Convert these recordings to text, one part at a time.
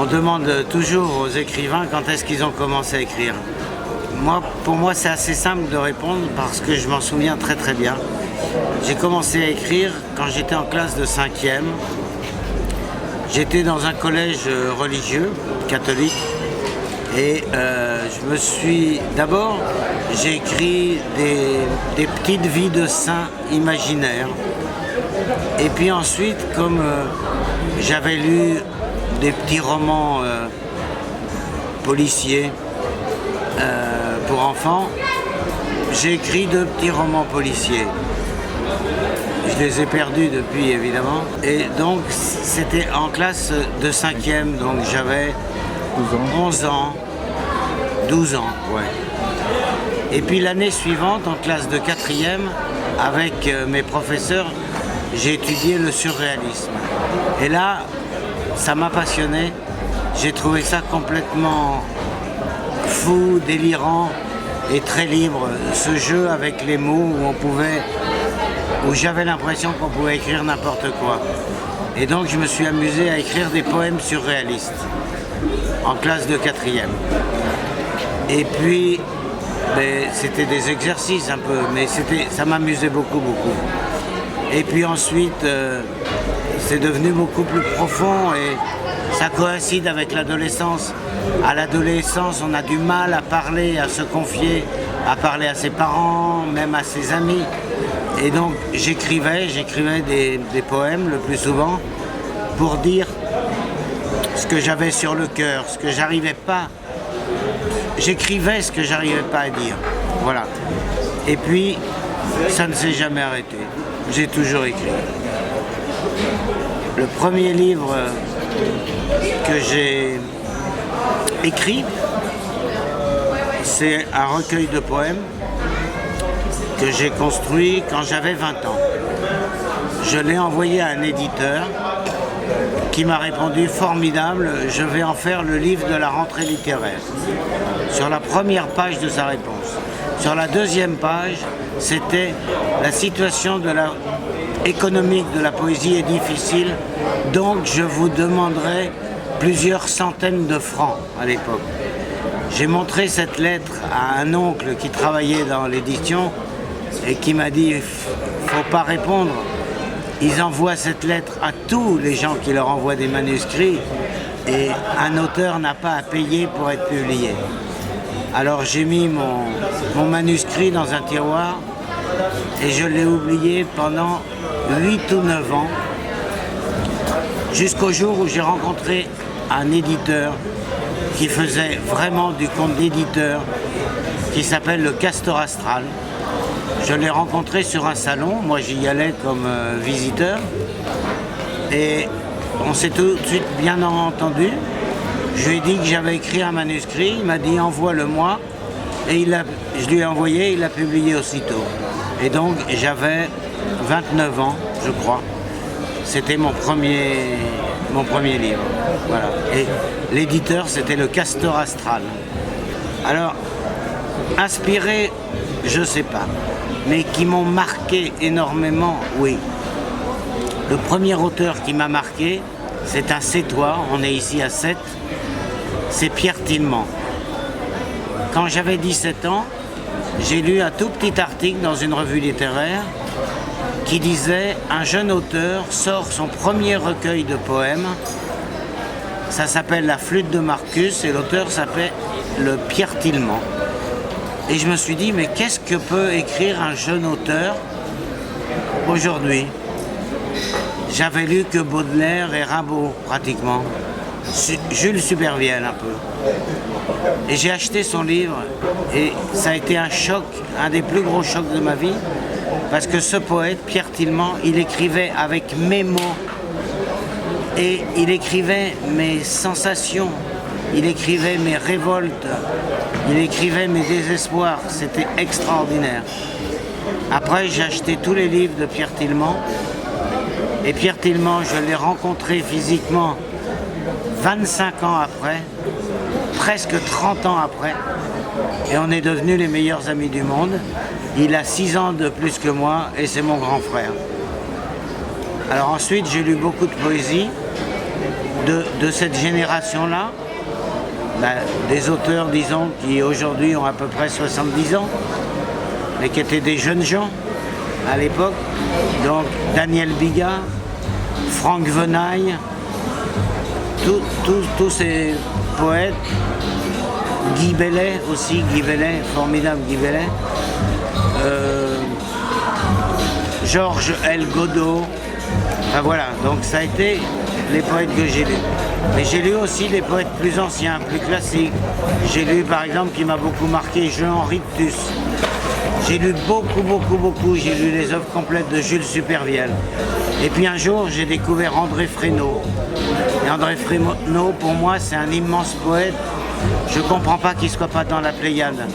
On demande toujours aux écrivains quand est-ce qu'ils ont commencé à écrire. Pour moi, c'est assez simple de répondre parce que je m'en souviens très très bien. J'ai commencé à écrire quand j'étais en classe de 5e. J'étais dans un collège religieux, catholique, et d'abord, j'ai écrit des petites vies de saints imaginaires. Et puis ensuite, comme j'avais lu des petits romans policiers pour enfants, j'ai écrit 2 petits romans policiers. Je les ai perdus depuis, évidemment. Et donc, c'était en classe de 5e, donc j'avais 11 ans, 12 ans, ouais. Et puis l'année suivante, en classe de 4e, avec mes professeurs, j'ai étudié le surréalisme. Et là, ça m'a passionné. J'ai trouvé ça complètement fou, délirant et très libre. Ce jeu avec les mots où j'avais l'impression qu'on pouvait écrire n'importe quoi. Et donc je me suis amusé à écrire des poèmes surréalistes en classe de 4e. Et puis, c'était des exercices un peu, mais ça m'amusait beaucoup. Et puis ensuite, c'est devenu beaucoup plus profond et ça coïncide avec l'adolescence. À l'adolescence, on a du mal à parler, à se confier, à parler à ses parents, même à ses amis. Et donc j'écrivais des poèmes le plus souvent pour dire ce que j'avais sur le cœur, ce que j'arrivais pas. J'écrivais ce que j'arrivais pas à dire. Voilà. Et puis, ça ne s'est jamais arrêté. J'ai toujours écrit. Le premier livre que j'ai écrit, c'est un recueil de poèmes que j'ai construit quand j'avais 20 ans. Je l'ai envoyé à un éditeur qui m'a répondu « Formidable, je vais en faire le livre de la rentrée littéraire ». Sur la première page de sa réponse. Sur la deuxième page, c'était la situation économique de la poésie est difficile, donc je vous demanderai plusieurs centaines de francs à l'époque. J'ai montré cette lettre à un oncle qui travaillait dans l'édition et qui m'a dit « faut pas répondre ». Ils envoient cette lettre à tous les gens qui leur envoient des manuscrits et un auteur n'a pas à payer pour être publié. Alors j'ai mis mon manuscrit dans un tiroir et je l'ai oublié pendant 8 ou 9 ans, jusqu'au jour où j'ai rencontré un éditeur qui faisait vraiment du compte d'éditeur, qui s'appelle le Castor Astral. Je l'ai rencontré sur un salon, moi j'y allais comme visiteur, et on s'est tout de suite bien entendu. Je lui ai dit que j'avais écrit un manuscrit, il m'a dit envoie-le-moi, et je lui ai envoyé, il l'a publié aussitôt. Et donc j'avais 29 ans, je crois. C'était mon premier livre. Voilà. Et l'éditeur, c'était le Castor Astral. Alors, inspiré, je sais pas, mais qui m'ont marqué énormément, oui. Le premier auteur qui m'a marqué, c'est un Sétois, on est ici à Sète, c'est Pierre Tillemans. Quand j'avais 17 ans, j'ai lu un tout petit article dans une revue littéraire qui disait « Un jeune auteur sort son premier recueil de poèmes, ça s'appelle La flûte de Marcus et l'auteur s'appelle le Pierre Tillemans ». Et je me suis dit « Mais qu'est-ce que peut écrire un jeune auteur aujourd'hui ?» J'avais lu que Baudelaire et Rimbaud, pratiquement. Jules Supervielle, un peu. Et j'ai acheté son livre, et ça a été un choc, un des plus gros chocs de ma vie, parce que ce poète, Pierre Tillemans, il écrivait avec mes mots, et il écrivait mes sensations, il écrivait mes révoltes, il écrivait mes désespoirs, c'était extraordinaire. Après, j'ai acheté tous les livres de Pierre Tillemans, et Pierre Tillemans, je l'ai rencontré physiquement 25 ans après, presque 30 ans après, et on est devenus les meilleurs amis du monde. Il a 6 ans de plus que moi et c'est mon grand frère. Alors ensuite, j'ai lu beaucoup de poésie de cette génération-là, des auteurs, disons, qui aujourd'hui ont à peu près 70 ans, mais qui étaient des jeunes gens à l'époque. Donc Daniel Biga, Franck Venaille, tous ces poètes, Guy Bellet aussi, formidable Guy Bellet, Georges L. Godot, enfin voilà, donc ça a été les poètes que j'ai lus. Mais j'ai lu aussi des poètes plus anciens, plus classiques. J'ai lu par exemple, qui m'a beaucoup marqué, Jean Rictus. J'ai lu beaucoup, j'ai lu les œuvres complètes de Jules Supervielle. Et puis un jour, j'ai découvert André Fresneau. Et André Fresneau, pour moi, c'est un immense poète. Je ne comprends pas qu'il ne soit pas dans la Pléiade.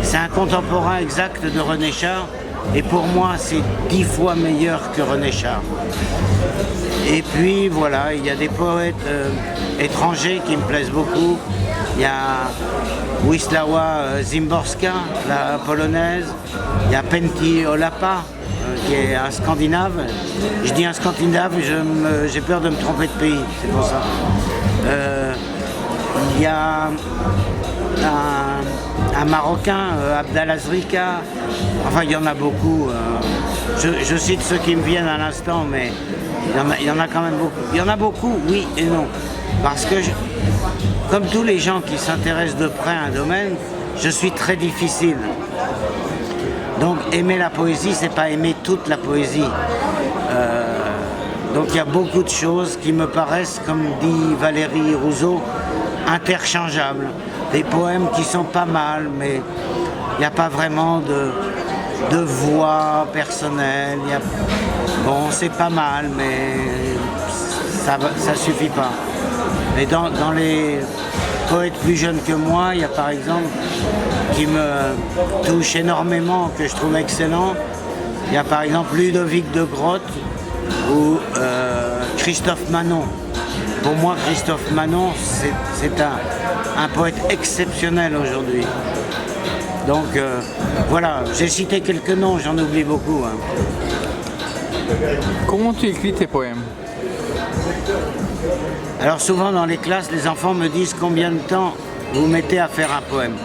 C'est un contemporain exact de René Char. Et pour moi, c'est 10 fois meilleur que René Char. Et puis voilà, il y a des poètes étrangers qui me plaisent beaucoup. Il y a Wisława Szymborska, la polonaise. Il y a Pentti Ollapa, qui est un Scandinave. Je dis un Scandinave, j'ai peur de me tromper de pays, c'est pour ça. Il y a un Marocain, Abdallah Zrika. Enfin, il y en a beaucoup. Je cite ceux qui me viennent à l'instant, mais il y en a quand même beaucoup. Il y en a beaucoup, oui et non. Parce que, comme tous les gens qui s'intéressent de près à un domaine, je suis très difficile. Donc, aimer la poésie, c'est pas aimer toute la poésie. Donc, il y a beaucoup de choses qui me paraissent, comme dit Valérie Rousseau, interchangeables. Des poèmes qui sont pas mal, mais il n'y a pas vraiment de voix personnelle. Bon, c'est pas mal, mais ça suffit pas. Mais dans les poètes plus jeunes que moi, il y a par exemple, qui me touche énormément, que je trouve excellent, il y a par exemple Ludovic de Grotte ou Christophe Manon. Pour moi, Christophe Manon, c'est un poète exceptionnel aujourd'hui. Donc voilà, j'ai cité quelques noms, j'en oublie beaucoup. Hein. Comment tu écris tes poèmes? Alors souvent dans les classes, les enfants me disent combien de temps vous mettez à faire un poème.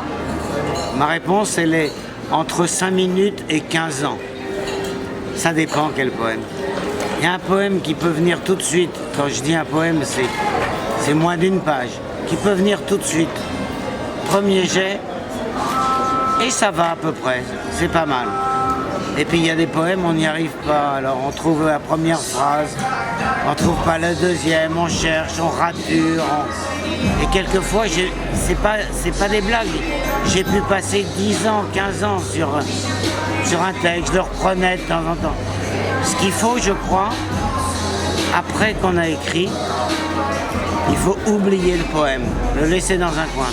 Ma réponse, elle est entre 5 minutes et 15 ans. Ça dépend quel poème. Il y a un poème qui peut venir tout de suite. Quand je dis un poème, c'est moins d'une page. Qui peut venir tout de suite. Premier jet, et ça va à peu près. C'est pas mal. Et puis il y a des poèmes, on n'y arrive pas. Alors on trouve la première phrase, on trouve pas la deuxième, on cherche, on rature. Et quelquefois, c'est pas des blagues. J'ai pu passer 10 ans, 15 ans sur un texte, je le reprenais de temps en temps. Ce qu'il faut, je crois, après qu'on a écrit, il faut oublier le poème, le laisser dans un coin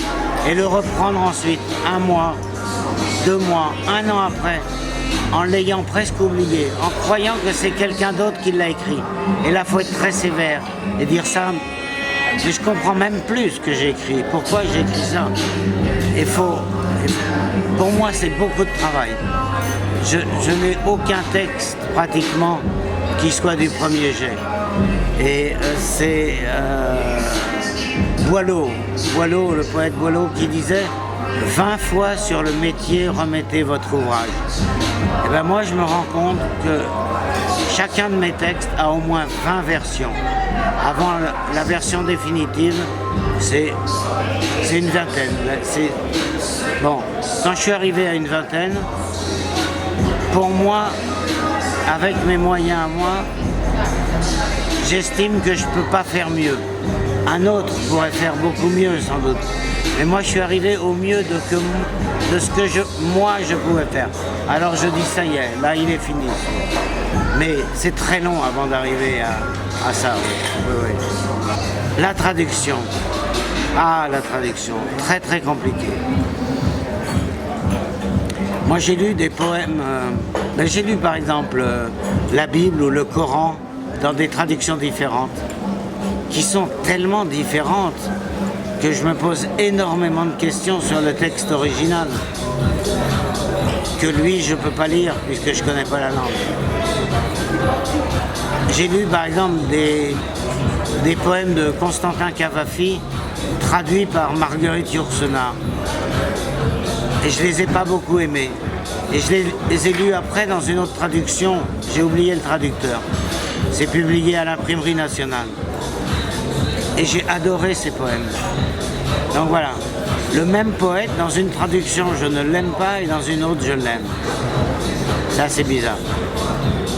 et le reprendre ensuite, 1 mois, 2 mois, 1 an après, en l'ayant presque oublié, en croyant que c'est quelqu'un d'autre qui l'a écrit. Et là, il faut être très sévère et dire ça, mais je comprends même plus ce que j'ai écrit, pourquoi j'ai écrit ça. Pour moi, c'est beaucoup de travail. Je n'ai aucun texte, pratiquement, qui soit du premier jet. Et c'est Boileau, le poète Boileau, qui disait « 20 fois sur le métier, remettez votre ouvrage ». Et bien moi, je me rends compte que chacun de mes textes a au moins 20 versions. Avant la version définitive, c'est une vingtaine. Bon, quand je suis arrivé à une vingtaine, pour moi, avec mes moyens à moi, j'estime que je ne peux pas faire mieux. Un autre pourrait faire beaucoup mieux sans doute. Mais moi je suis arrivé au mieux de ce que moi je pouvais faire. Alors je dis ça y est, là il est fini. Mais c'est très long avant d'arriver à ça. Oui. La traduction. Ah, la traduction. Très très compliqué. Moi j'ai lu des poèmes, j'ai lu par exemple la Bible ou le Coran dans des traductions différentes, qui sont tellement différentes que je me pose énormément de questions sur le texte original, que lui je ne peux pas lire puisque je ne connais pas la langue. J'ai lu par exemple des poèmes de Constantin Cavafy traduits par Marguerite Yourcenar. Et je les ai pas beaucoup aimés. Et je les ai lus après dans une autre traduction. J'ai oublié le traducteur. C'est publié à l'Imprimerie nationale. Et j'ai adoré ces poèmes. Donc voilà. Le même poète, dans une traduction, je ne l'aime pas, et dans une autre, je l'aime. C'est assez bizarre.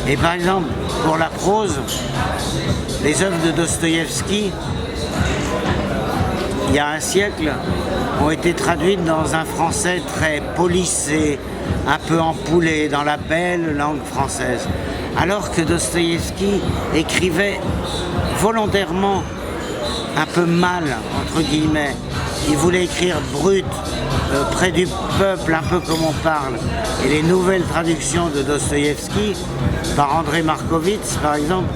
Et par exemple, pour la prose, les œuvres de Dostoïevski, il y a un siècle, ont été traduites dans un français très polissé, un peu empoulé, dans la belle langue française. Alors que Dostoïevski écrivait volontairement un peu mal, entre guillemets. Il voulait écrire brut, près du peuple, un peu comme on parle. Et les nouvelles traductions de Dostoïevski, par André Markovitz par exemple,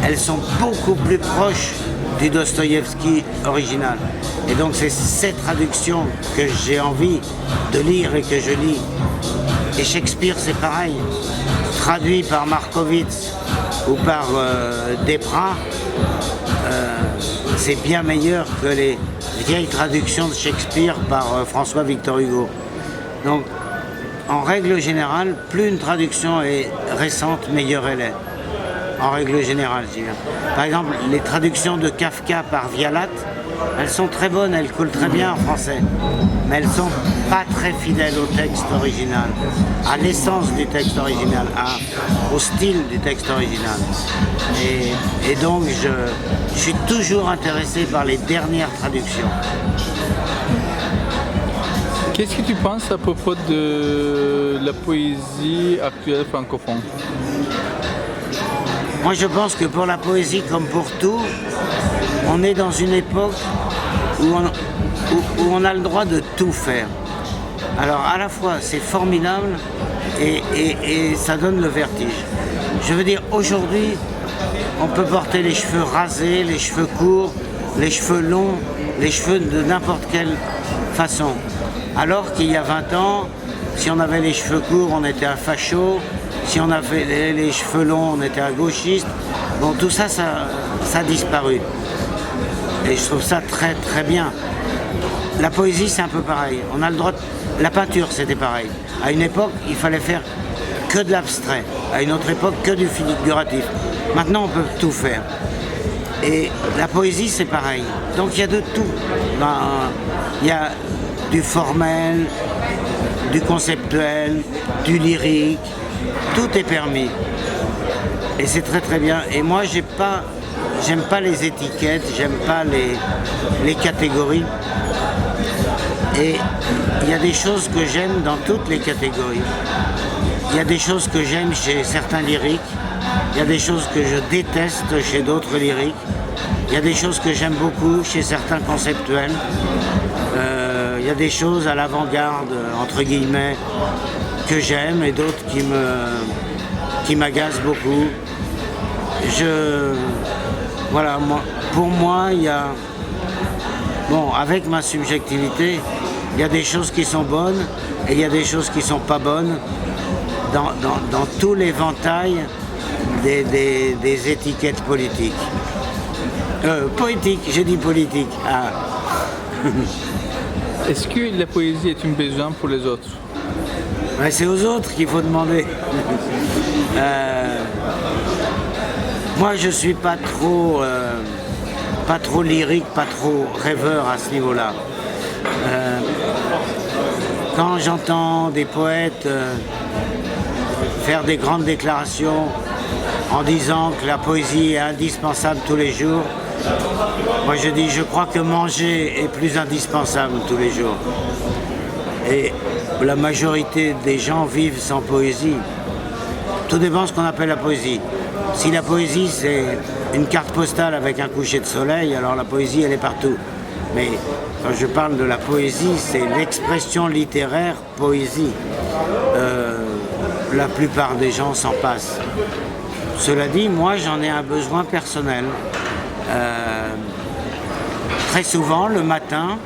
elles sont beaucoup plus proches du Dostoïevski original. Et donc c'est cette traduction que j'ai envie de lire et que je lis. Et Shakespeare c'est pareil, traduit par Markovitz ou par Desprats, c'est bien meilleur que les vieilles traductions de Shakespeare par François-Victor Hugo. Donc, en règle générale, plus une traduction est récente, meilleure elle est. En règle générale, je dis bien. Par exemple, les traductions de Kafka par Vialat, elles sont très bonnes, elles coulent très bien en français. Mais elles ne sont pas très fidèles au texte original, à l'essence du texte original, au style du texte original. Et donc, je suis toujours intéressé par les dernières traductions. Qu'est-ce que tu penses à propos de la poésie actuelle francophone? Moi, je pense que pour la poésie, comme pour tout, on est dans une époque où on a le droit de tout faire. Alors, à la fois, c'est formidable et ça donne le vertige. Je veux dire, aujourd'hui, on peut porter les cheveux rasés, les cheveux courts, les cheveux longs, les cheveux de n'importe quelle façon. Alors qu'il y a 20 ans, si on avait les cheveux courts, on était un facho. Si on avait les cheveux longs, on était un gauchiste. Bon, tout ça, ça a disparu. Et je trouve ça très très bien. La poésie, c'est un peu pareil. On a le droit. La peinture, c'était pareil. À une époque, il fallait faire que de l'abstrait. À une autre époque, que du figuratif. Maintenant, on peut tout faire. Et la poésie, c'est pareil. Donc, il y a de tout. Il y a du formel, du conceptuel, du lyrique. Tout est permis. Et c'est très très bien. Et moi, j'aime pas les étiquettes, j'aime pas les catégories. Et il y a des choses que j'aime dans toutes les catégories. Il y a des choses que j'aime chez certains lyriques. Il y a des choses que je déteste chez d'autres lyriques. Il y a des choses que j'aime beaucoup chez certains conceptuels. Il y a des choses à l'avant-garde, entre guillemets, que j'aime et d'autres qui m'agacent beaucoup. Voilà, pour moi, il y a... Bon, avec ma subjectivité, il y a des choses qui sont bonnes et il y a des choses qui ne sont pas bonnes dans tout l'éventail des étiquettes politiques. Poétique, j'ai dit politique. Ah. Est-ce que la poésie est un besoin pour les autres? Ouais, c'est aux autres qu'il faut demander. Moi, je suis pas trop lyrique, pas trop rêveur à ce niveau-là. Quand j'entends des poètes faire des grandes déclarations en disant que la poésie est indispensable tous les jours, moi je dis, je crois que manger est plus indispensable tous les jours. Et la majorité des gens vivent sans poésie. Tout dépend de ce qu'on appelle la poésie. Si la poésie c'est une carte postale avec un coucher de soleil, alors la poésie elle est partout. Mais quand je parle de la poésie, c'est l'expression littéraire poésie. La plupart des gens s'en passent. Cela dit, moi j'en ai un besoin personnel. Très souvent, le matin,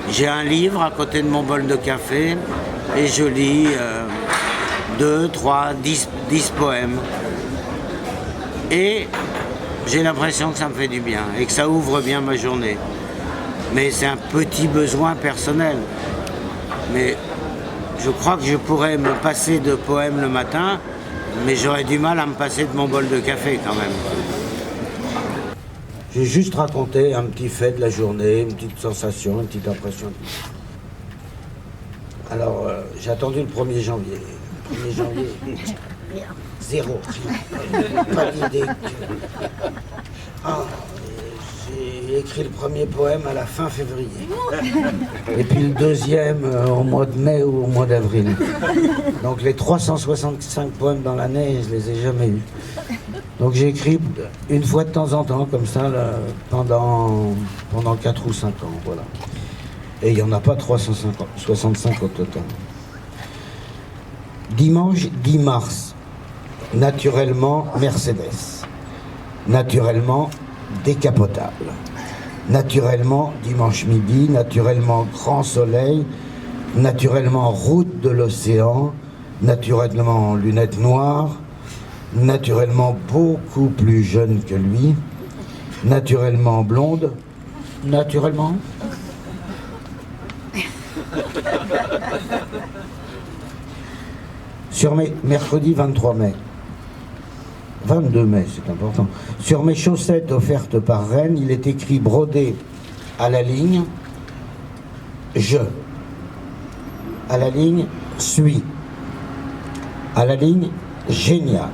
j'ai un livre à côté de mon bol de café et je lis 2, 3, 10 poèmes. Et j'ai l'impression que ça me fait du bien et que ça ouvre bien ma journée. Mais c'est un petit besoin personnel. Mais je crois que je pourrais me passer de poèmes le matin, mais j'aurais du mal à me passer de mon bol de café quand même. J'ai juste raconté un petit fait de la journée, une petite sensation, une petite impression. Alors, j'ai attendu le 1er janvier. Le 1er janvier, zéro. Pas d'idée. J'ai écrit le premier poème à la fin février. Et puis le deuxième au mois de mai ou au mois d'avril. Donc les 365 poèmes dans l'année, je les ai jamais eus. Donc j'ai écrit une fois de temps en temps, comme ça, là, pendant 4 ou 5 ans, voilà. Et il n'y en a pas 365 au total. Dimanche 10 mars, naturellement Mercedes. Naturellement décapotable. Naturellement dimanche midi, naturellement grand soleil, naturellement route de l'océan, naturellement lunettes noires, naturellement beaucoup plus jeune que lui, naturellement blonde, naturellement. Sur mes mercredi 23 mai. 22 mai, c'est important. Sur mes chaussettes offertes par Rennes, il est écrit brodé à la ligne je, à la ligne suis, à la ligne génial.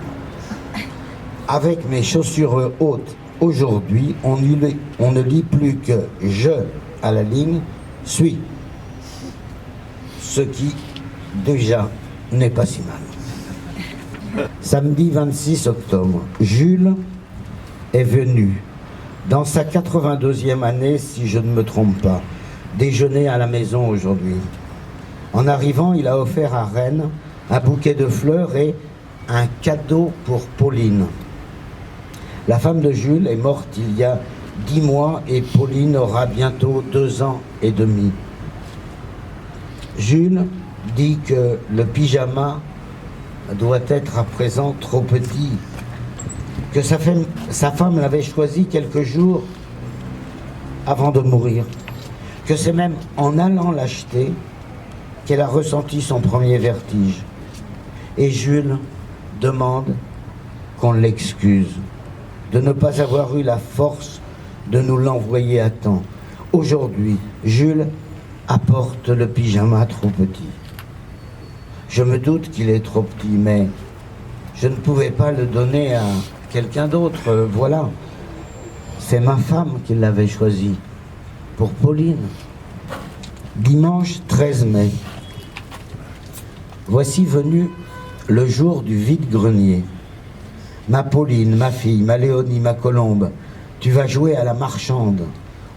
Avec mes chaussures hautes aujourd'hui, on ne lit plus que je à la ligne suis, ce qui déjà n'est pas si mal. Samedi 26 octobre, Jules est venu, dans sa 82e année, si je ne me trompe pas, déjeuner à la maison aujourd'hui. En arrivant, il a offert à Rennes un bouquet de fleurs et un cadeau pour Pauline. La femme de Jules est morte il y a 10 mois et Pauline aura bientôt 2 ans et demi. Jules dit que le pyjama doit être à présent trop petit, que sa femme l'avait choisi quelques jours avant de mourir, que c'est même en allant l'acheter qu'elle a ressenti son premier vertige. Et Jules demande qu'on l'excuse de ne pas avoir eu la force de nous l'envoyer à temps. Aujourd'hui, Jules apporte le pyjama trop petit. Je me doute qu'il est trop petit, mais je ne pouvais pas le donner à quelqu'un d'autre. Voilà. C'est ma femme qui l'avait choisi. Pour Pauline. Dimanche 13 mai. Voici venu le jour du vide-grenier. Ma Pauline, ma fille, ma Léonie, ma Colombe, tu vas jouer à la marchande.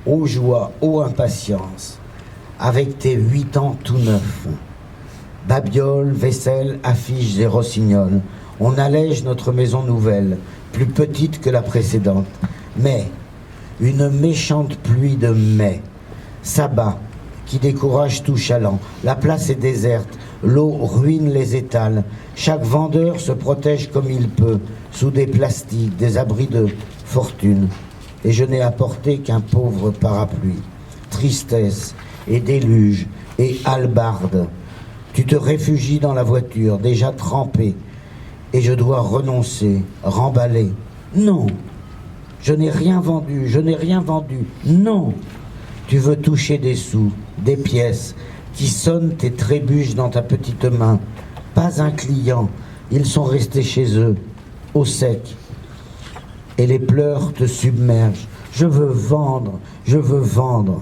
Ô joie, ô impatience, avec tes 8 ans tout neufs. Babioles, vaisselle, affiches et rossignols. On allège notre maison nouvelle, plus petite que la précédente. Mais une méchante pluie de mai s'abat, qui décourage tout chaland. La place est déserte, l'eau ruine les étals. Chaque vendeur se protège comme il peut, sous des plastiques, des abris de fortune. Et je n'ai apporté qu'un pauvre parapluie. Tristesse et déluge et hallebarde. Tu te réfugies dans la voiture, déjà trempée, et je dois renoncer, remballer. Non, je n'ai rien vendu, je n'ai rien vendu. Non, tu veux toucher des sous, des pièces, qui sonnent et trébuchent dans ta petite main. Pas un client, ils sont restés chez eux, au sec. Et les pleurs te submergent. Je veux vendre, je veux vendre.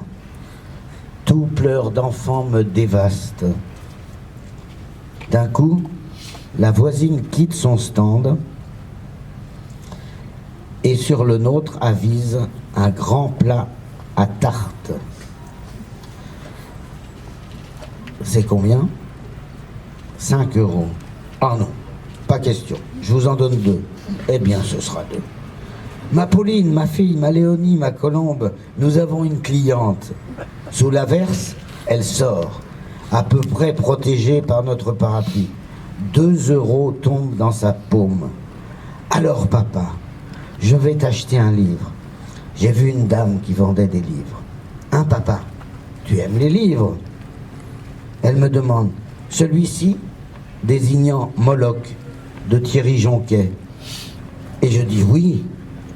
Tout pleur d'enfant me dévaste. D'un coup, la voisine quitte son stand et sur le nôtre avise un grand plat à tarte. C'est combien ? 5 €. Ah non, pas question, je vous en donne 2. Eh bien, ce sera 2. Ma Pauline, ma fille, ma Léonie, ma Colombe, nous avons une cliente. Sous l'averse, elle sort, à peu près protégée par notre parapluie. 2 € tombent dans sa paume. Alors papa, je vais t'acheter un livre. J'ai vu une dame qui vendait des livres. Hein papa, tu aimes les livres? Elle me demande, celui-ci, désignant Moloch de Thierry Jonquet. Et je dis oui,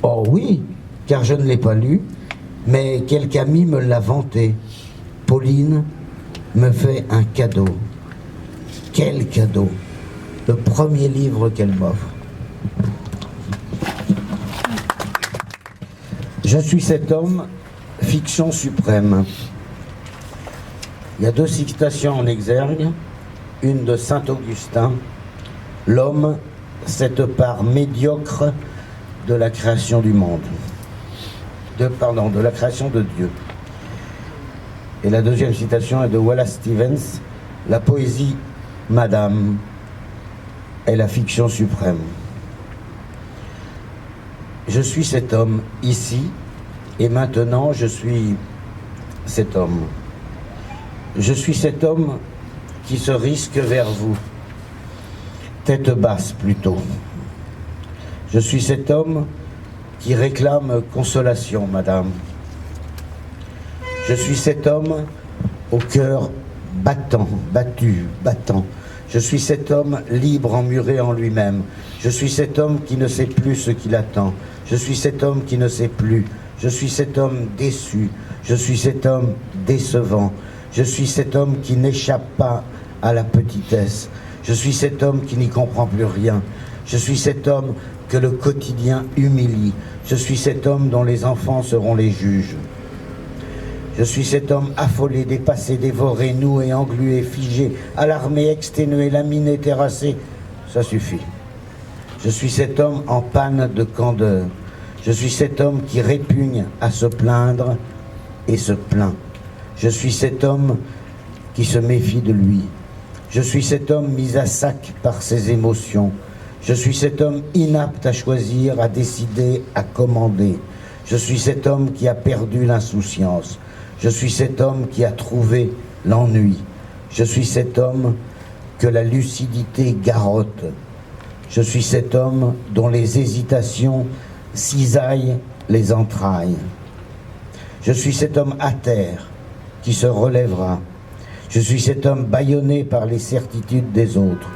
oh oui, car je ne l'ai pas lu, mais quelque ami me l'a vanté. Pauline me fait un cadeau. Quel cadeau! Le premier livre qu'elle m'offre. Je suis cet homme, fiction suprême. Il y a 2 citations en exergue, une de Saint-Augustin, l'homme, cette part médiocre de la création du monde. De la création de Dieu. Et la deuxième citation est de Wallace Stevens, la poésie, madame, est la fiction suprême. Je suis cet homme ici, et maintenant je suis cet homme. Je suis cet homme qui se risque vers vous, tête basse plutôt. Je suis cet homme qui réclame consolation, madame. Je suis cet homme au cœur battant, battu, battant. Je suis cet homme libre, emmuré en lui-même. Je suis cet homme qui ne sait plus ce qu'il attend. Je suis cet homme qui ne sait plus. Je suis cet homme déçu. Je suis cet homme décevant. Je suis cet homme qui n'échappe pas à la petitesse. Je suis cet homme qui n'y comprend plus rien. Je suis cet homme que le quotidien humilie. Je suis cet homme dont les enfants seront les juges. Je suis cet homme affolé, dépassé, dévoré, noué, englué, figé, alarmé, exténué, laminé, terrassé. Ça suffit. Je suis cet homme en panne de candeur. Je suis cet homme qui répugne à se plaindre et se plaint. Je suis cet homme qui se méfie de lui. Je suis cet homme mis à sac par ses émotions. Je suis cet homme inapte à choisir, à décider, à commander. Je suis cet homme qui a perdu l'insouciance. Je suis cet homme qui a trouvé l'ennui. Je suis cet homme que la lucidité garrotte. Je suis cet homme dont les hésitations cisaillent les entrailles. Je suis cet homme à terre qui se relèvera. Je suis cet homme bâillonné par les certitudes des autres.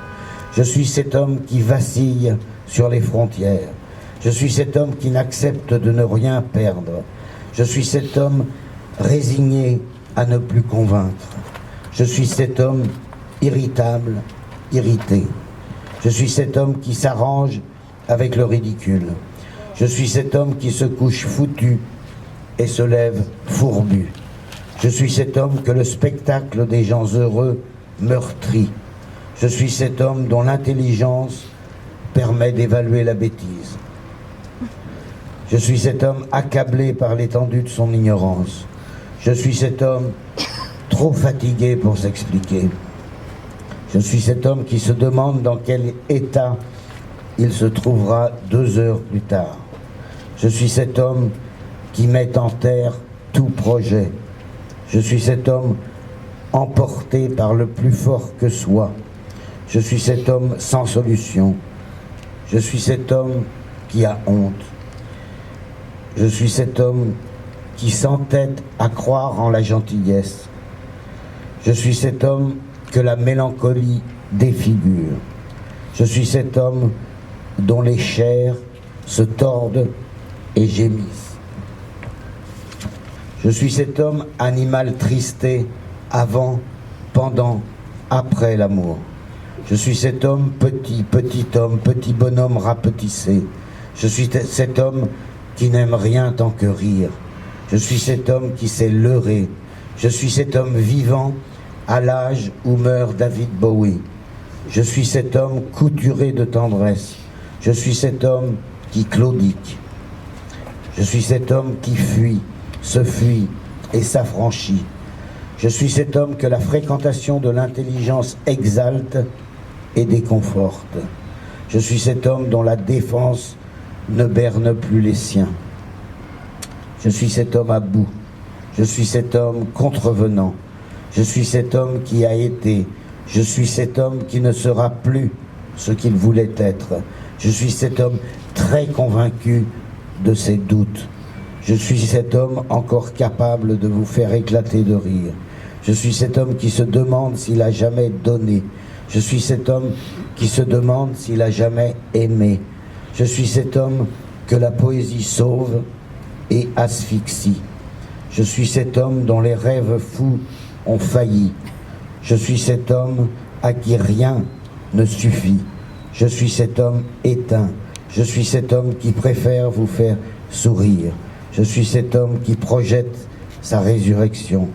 Je suis cet homme qui vacille sur les frontières. Je suis cet homme qui n'accepte de ne rien perdre. Je suis cet homme résigné à ne plus convaincre. Je suis cet homme irritable, irrité. Je suis cet homme qui s'arrange avec le ridicule. Je suis cet homme qui se couche foutu et se lève fourbu. Je suis cet homme que le spectacle des gens heureux meurtrit. Je suis cet homme dont l'intelligence permet d'évaluer la bêtise. Je suis cet homme accablé par l'étendue de son ignorance. Je suis cet homme trop fatigué pour s'expliquer. Je suis cet homme qui se demande dans quel état il se trouvera 2 heures plus tard. Je suis cet homme qui met en terre tout projet. Je suis cet homme emporté par le plus fort que soi. Je suis cet homme sans solution. Je suis cet homme qui a honte. Je suis cet homme qui s'entête à croire en la gentillesse. Je suis cet homme que la mélancolie défigure. Je suis cet homme dont les chairs se tordent et gémissent. Je suis cet homme animal tristé avant, pendant, après l'amour. Je suis cet homme petit homme, petit bonhomme rapetissé. Je suis cet homme qui n'aime rien tant que rire. Je suis cet homme qui s'est leurré. Je suis cet homme vivant à l'âge où meurt David Bowie. Je suis cet homme couturé de tendresse. Je suis cet homme qui claudique. Je suis cet homme qui fuit, se fuit et s'affranchit. Je suis cet homme que la fréquentation de l'intelligence exalte et déconforte. Je suis cet homme dont la défense ne berne plus les siens. Je suis cet homme à bout. Je suis cet homme contrevenant. Je suis cet homme qui a été. Je suis cet homme qui ne sera plus. ce qu'il voulait être. Je suis cet homme très convaincu de ses doutes. Je suis cet homme encore capable de vous faire éclater de rire. Je suis cet homme qui se demande s'il a jamais donné. Je suis cet homme qui se demande s'il a jamais aimé. Je suis cet homme que la poésie sauve et asphyxie. Je suis cet homme dont les rêves fous ont failli. Je suis cet homme à qui rien ne suffit. Je suis cet homme éteint. Je suis cet homme qui préfère vous faire sourire. Je suis cet homme qui projette sa résurrection.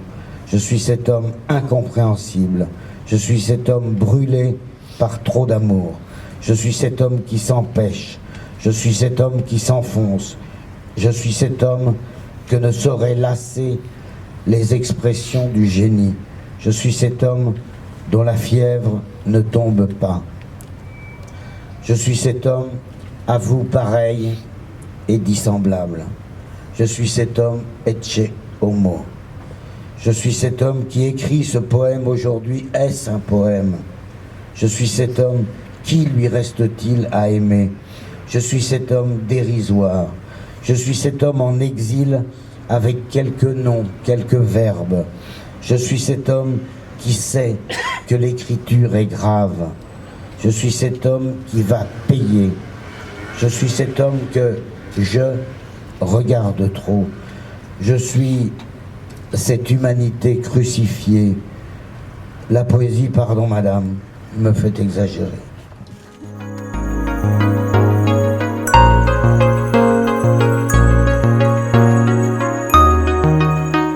Je suis cet homme incompréhensible. Je suis cet homme brûlé par trop d'amour. Je suis cet homme qui s'empêche. Je suis cet homme qui s'enfonce. Je suis cet homme que ne sauraient lasser les expressions du génie. Je suis cet homme dont la fièvre ne tombe pas. Je suis cet homme à vous pareil et dissemblable. Je suis cet homme ecce homo. Je suis cet homme qui écrit ce poème aujourd'hui. Est-ce un poème? Je suis cet homme. Qui lui reste-t-il à aimer? Je suis cet homme dérisoire. Je suis cet homme en exil avec quelques noms, quelques verbes. Je suis cet homme qui sait que l'écriture est grave. Je suis cet homme qui va payer. Je suis cet homme que je regarde trop. Je suis cette humanité crucifiée. La poésie, pardon madame, me fait exagérer.